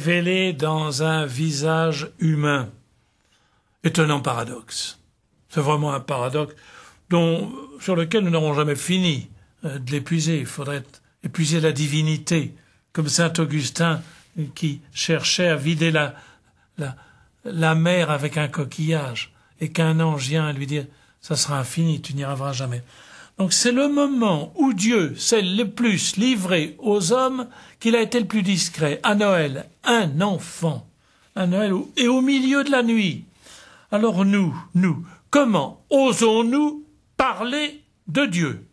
révélé dans un visage humain. Étonnant paradoxe. C'est vraiment un paradoxe sur lequel nous n'aurons jamais fini de l'épuiser. Il faudrait épuiser la divinité, comme saint Augustin qui cherchait à vider la mer avec un coquillage, et qu'un ange vient lui dire « ça sera infini, tu n'y arriveras jamais ». Donc c'est le moment où Dieu s'est le plus livré aux hommes qu'il a été le plus discret. À Noël, un enfant. À Noël et au milieu de la nuit. Alors nous, comment osons-nous parler de Dieu?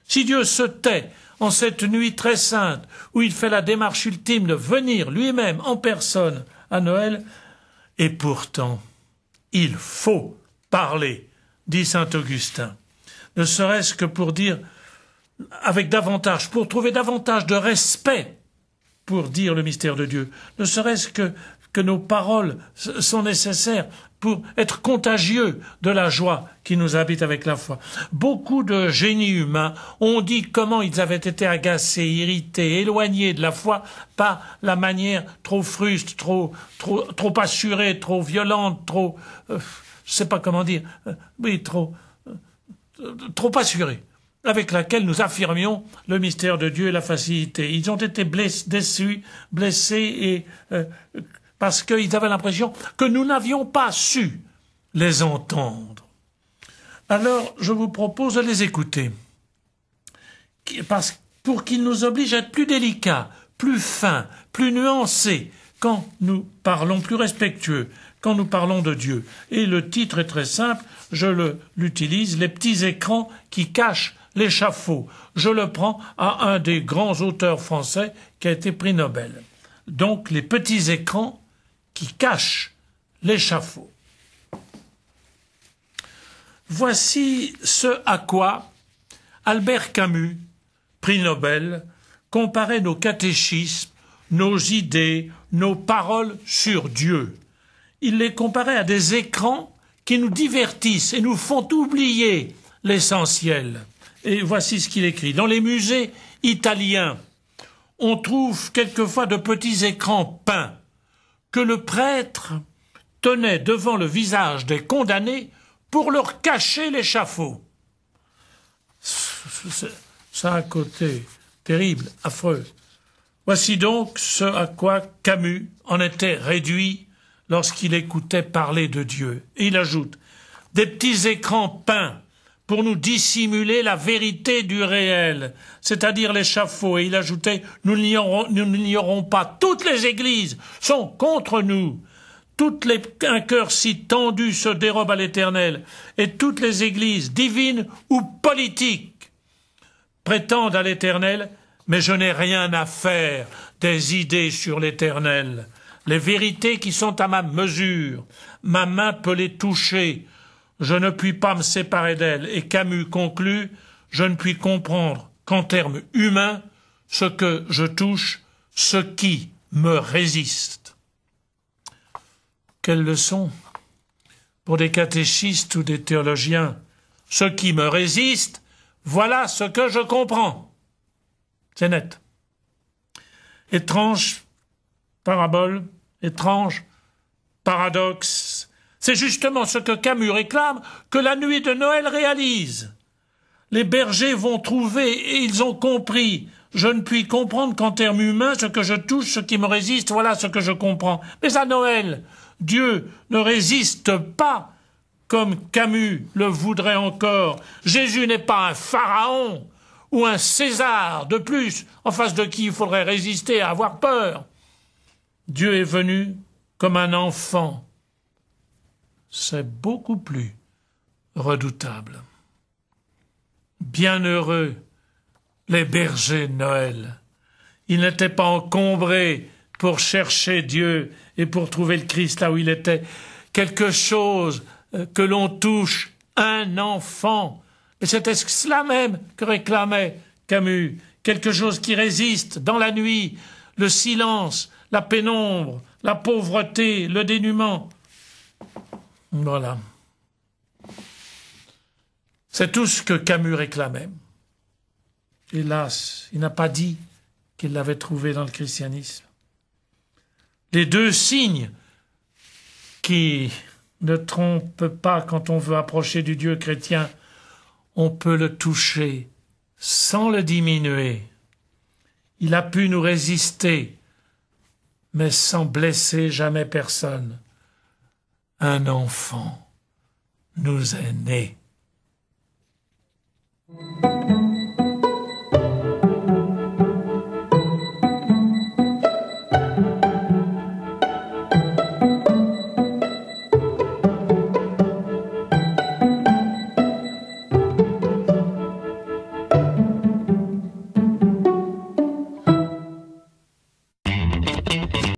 Si Dieu se tait en cette nuit très sainte où il fait la démarche ultime de venir lui-même en personne à Noël, et pourtant, il faut parler, dit saint Augustin. Ne serait-ce que pour dire pour trouver davantage de respect pour dire le mystère de Dieu. Ne serait-ce que nos paroles sont nécessaires pour être contagieux de la joie qui nous habite avec la foi. Beaucoup de génies humains ont dit comment ils avaient été agacés, irrités, éloignés de la foi par la manière trop fruste, trop assurée, trop violente, je sais pas comment dire, trop assurée, avec laquelle nous affirmions le mystère de Dieu et la facilité. Ils ont été déçus, blessés, et parce qu'ils avaient l'impression que nous n'avions pas su les entendre. Alors, je vous propose de les écouter, pour qu'ils nous obligent à être plus délicats, plus fins, plus nuancés, quand nous parlons, plus respectueux, quand nous parlons de Dieu. Et le titre est très simple, je l'utilise, « Les petits écrans qui cachent l'échafaud ». Je le prends à un des grands auteurs français qui a été prix Nobel. Donc, les petits écrans qui cachent l'échafaud. Voici ce à quoi Albert Camus, prix Nobel, comparait nos catéchismes, nos idées, nos paroles sur Dieu. Il les comparait à des écrans qui nous divertissent et nous font oublier l'essentiel. Et voici ce qu'il écrit. Dans les musées italiens, on trouve quelquefois de petits écrans peints que le prêtre tenait devant le visage des condamnés pour leur cacher l'échafaud. Ça a un côté terrible, affreux. Voici donc ce à quoi Camus en était réduit lorsqu'il écoutait parler de Dieu. Et il ajoute « Des petits écrans peints pour nous dissimuler la vérité du réel, c'est-à-dire l'échafaud. » Et il ajoutait « Nous n'ignorons pas, toutes les églises sont contre nous. Un cœur si tendu se dérobe à l'Éternel, et toutes les églises, divines ou politiques, prétendent à l'Éternel, mais je n'ai rien à faire des idées sur l'Éternel. Les vérités qui sont à ma mesure, ma main peut les toucher. Je ne puis pas me séparer d'elles. » Et Camus conclut « Je ne puis comprendre qu'en termes humains, ce que je touche, ce qui me résiste. » Quelle leçon pour des catéchistes ou des théologiens. Ce qui me résiste, voilà ce que je comprends. C'est net. Étrange parabole, étrange paradoxe. C'est justement ce que Camus réclame que la nuit de Noël réalise. Les bergers vont trouver et ils ont compris. Je ne puis comprendre qu'en termes humains, ce que je touche, ce qui me résiste, voilà ce que je comprends. Mais à Noël, Dieu ne résiste pas comme Camus le voudrait encore. Jésus n'est pas un pharaon ou un César de plus, en face de qui il faudrait résister, avoir peur. Dieu est venu comme un enfant. C'est beaucoup plus redoutable. Bienheureux les bergers de Noël. Ils n'étaient pas encombrés pour chercher Dieu et pour trouver le Christ là où il était. Quelque chose que l'on touche, un enfant. Et c'était cela même que réclamait Camus. Quelque chose qui résiste dans la nuit, le silence, la pénombre, la pauvreté, le dénuement. Voilà. C'est tout ce que Camus réclamait. Hélas, il n'a pas dit qu'il l'avait trouvé dans le christianisme. les deux signes qui ne trompent pas quand on veut approcher du Dieu chrétien, on peut le toucher sans le diminuer. Il a pu nous résister, mais sans blesser jamais personne. Un enfant nous est né.